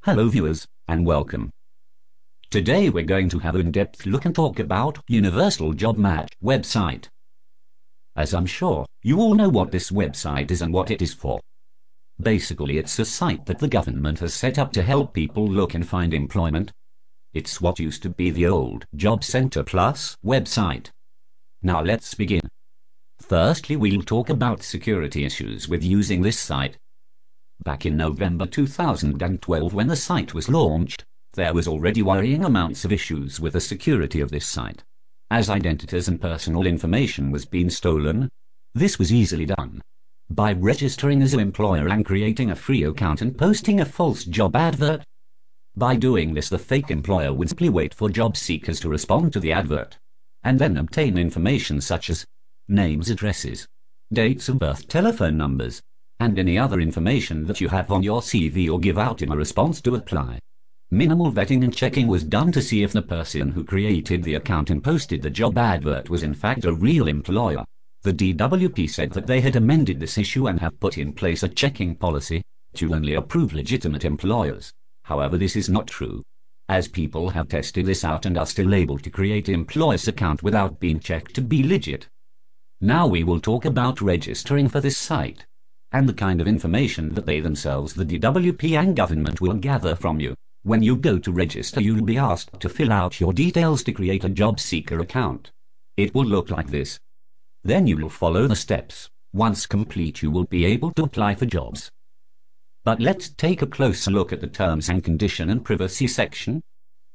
Hello viewers, and welcome. Today we're going to have an in-depth look and talk about Universal JobMatch website. As I'm sure you all know what this website is and what it is for. Basically it's a site that the government has set up to help people look and find employment. It's what used to be the old Job Center Plus website. Now let's begin. Firstly, we'll talk about security issues with using this site. Back in November 2012, when the site was launched, there was already worrying amounts of issues with the security of this site, as identities and personal information was being stolen. This was easily done by registering as an employer and creating a free account and posting a false job advert. By doing this, the fake employer would simply wait for job seekers to respond to the advert, and then obtain information such as names, addresses, dates of birth, telephone numbers, and any other information that you have on your CV or give out in a response to apply. Minimal vetting and checking was done to see if the person who created the account and posted the job advert was in fact a real employer. The DWP said that they had amended this issue and have put in place a checking policy to only approve legitimate employers. However, this is not true, as people have tested this out and are still able to create an employer's account without being checked to be legit. Now we will talk about registering for this site and the kind of information that they themselves, the DWP and government, will gather from you. When you go to register, you'll be asked to fill out your details to create a job seeker account. It will look like this. Then you will follow the steps. Once complete, you will be able to apply for jobs. But let's take a closer look at the terms and condition and privacy section.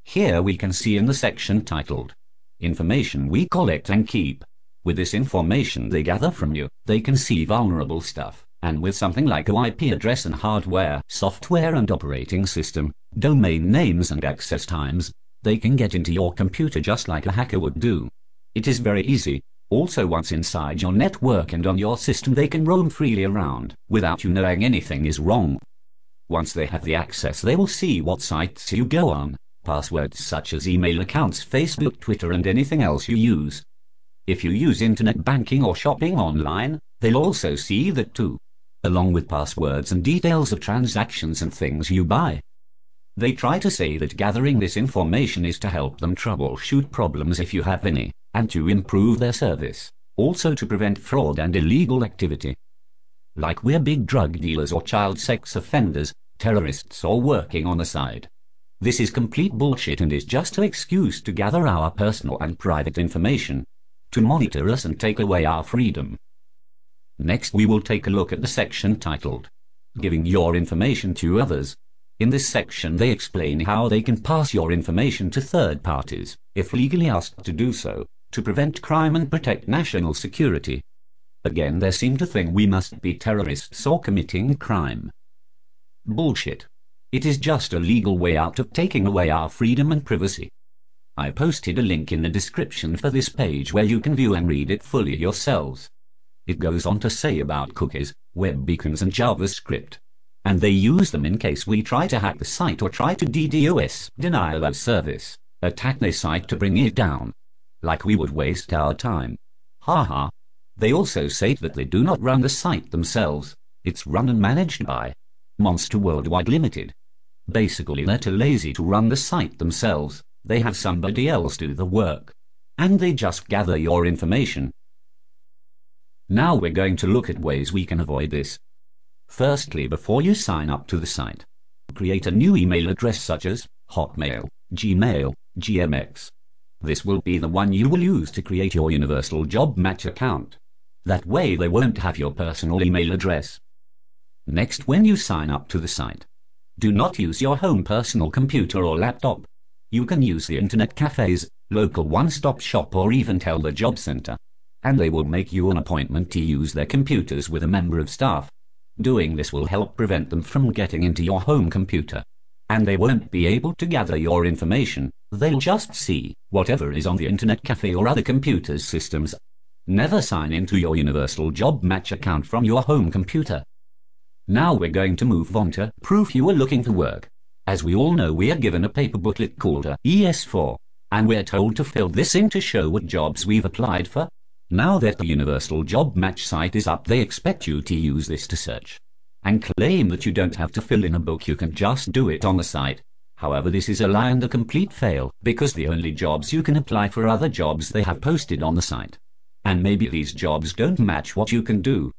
Here we can see in the section titled Information we collect and keep. With this information they gather from you, they can see vulnerable stuff. And with something like a IP address and hardware, software and operating system, domain names and access times, they can get into your computer just like a hacker would do. It is very easy. Also, once inside your network and on your system, they can roam freely around without you knowing anything is wrong. Once they have the access, they will see what sites you go on, passwords such as email accounts, Facebook, Twitter and anything else you use. If you use internet banking or shopping online, they'll also see that too, along with passwords and details of transactions and things you buy. They try to say that gathering this information is to help them troubleshoot problems if you have any, and to improve their service, also to prevent fraud and illegal activity. Like we're big drug dealers or child sex offenders, terrorists or working on the side. This is complete bullshit and is just an excuse to gather our personal and private information, to monitor us and take away our freedom. Next we will take a look at the section titled Giving Your Information to Others. In this section they explain how they can pass your information to third parties, if legally asked to do so, to prevent crime and protect national security. Again, they seem to think we must be terrorists or committing crime. Bullshit. It is just a legal way out of taking away our freedom and privacy. I posted a link in the description for this page where you can view and read it fully yourselves. It goes on to say about cookies, web beacons and JavaScript. And they use them in case we try to hack the site or try to DDoS, denial of service, attack their site to bring it down. Like we would waste our time. Haha. They also say that they do not run the site themselves. It's run and managed by Monster Worldwide Limited. Basically they're too lazy to run the site themselves. They have somebody else do the work. And they just gather your information. Now we're going to look at ways we can avoid this. Firstly, before you sign up to the site, create a new email address such as Hotmail, Gmail, GMX. This will be the one you will use to create your Universal JobMatch account. That way they won't have your personal email address. Next, when you sign up to the site, do not use your home personal computer or laptop. You can use the internet cafes, local one-stop shop or even tell the job center, and they will make you an appointment to use their computers with a member of staff. Doing this will help prevent them from getting into your home computer, and they won't be able to gather your information. They'll just see whatever is on the internet cafe or other computers' systems. Never sign into your Universal JobMatch account from your home computer. Now we're going to move on to proof you are looking for work. As we all know, we are given a paper booklet called a ES4, and we're told to fill this in to show what jobs we've applied for. Now that the Universal JobMatch site is up, they expect you to use this to search and claim that you don't have to fill in a book, you can just do it on the site. However, this is a lie and a complete fail, because the only jobs you can apply for are the jobs they have posted on the site. And maybe these jobs don't match what you can do.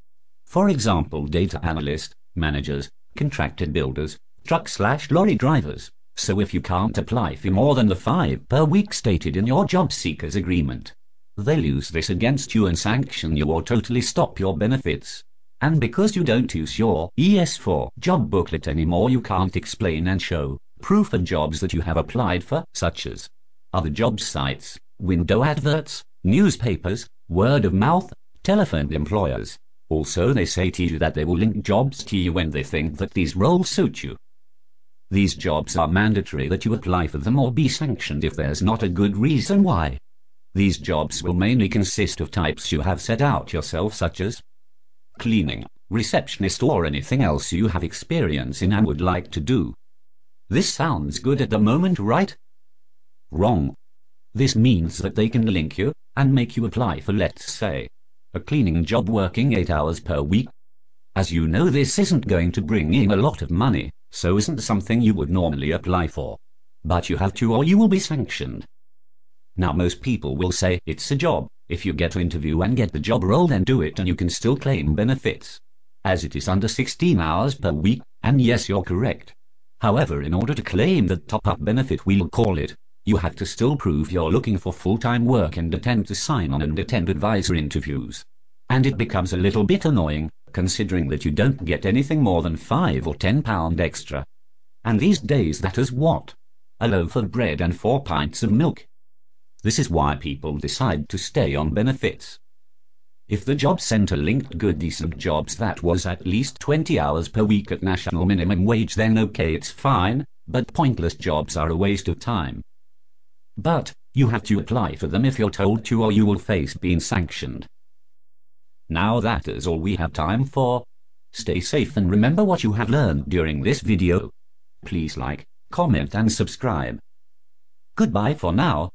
For example, data analyst, managers, contracted builders, truck/lorry drivers. So if you can't apply for more than the 5 per week stated in your job seekers agreement, they'll use this against you and sanction you or totally stop your benefits. And because you don't use your ES4 job booklet anymore, you can't explain and show proof of jobs that you have applied for, such as other job sites, window adverts, newspapers, word of mouth, telephone employers. Also, they say to you that they will link jobs to you when they think that these roles suit you. These jobs are mandatory that you apply for them or be sanctioned if there's not a good reason why. These jobs will mainly consist of types you have set out yourself, such as cleaning, receptionist, or anything else you have experience in and would like to do. This sounds good at the moment, right? Wrong. This means that they can link you and make you apply for, let's say, a cleaning job working 8 hours per week. As you know, this isn't going to bring in a lot of money, so isn't something you would normally apply for. But you have to or you will be sanctioned. Now, most people will say it's a job. If you get to interview and get the job role, then do it and you can still claim benefits, as it is under 16 hours per week, and yes, you're correct. However, in order to claim the top-up benefit, we'll call it, you have to still prove you're looking for full-time work and attempt to sign on and attend advisor interviews. And it becomes a little bit annoying, considering that you don't get anything more than £5 or £10 extra. And these days that is what? A loaf of bread and 4 pints of milk. This is why people decide to stay on benefits. If the job centre linked good decent jobs that was at least 20 hours per week at national minimum wage, then okay, it's fine, but pointless jobs are a waste of time. But you have to apply for them if you're told to, or you will face being sanctioned. Now that is all we have time for. Stay safe and remember what you have learned during this video. Please like, comment and subscribe. Goodbye for now.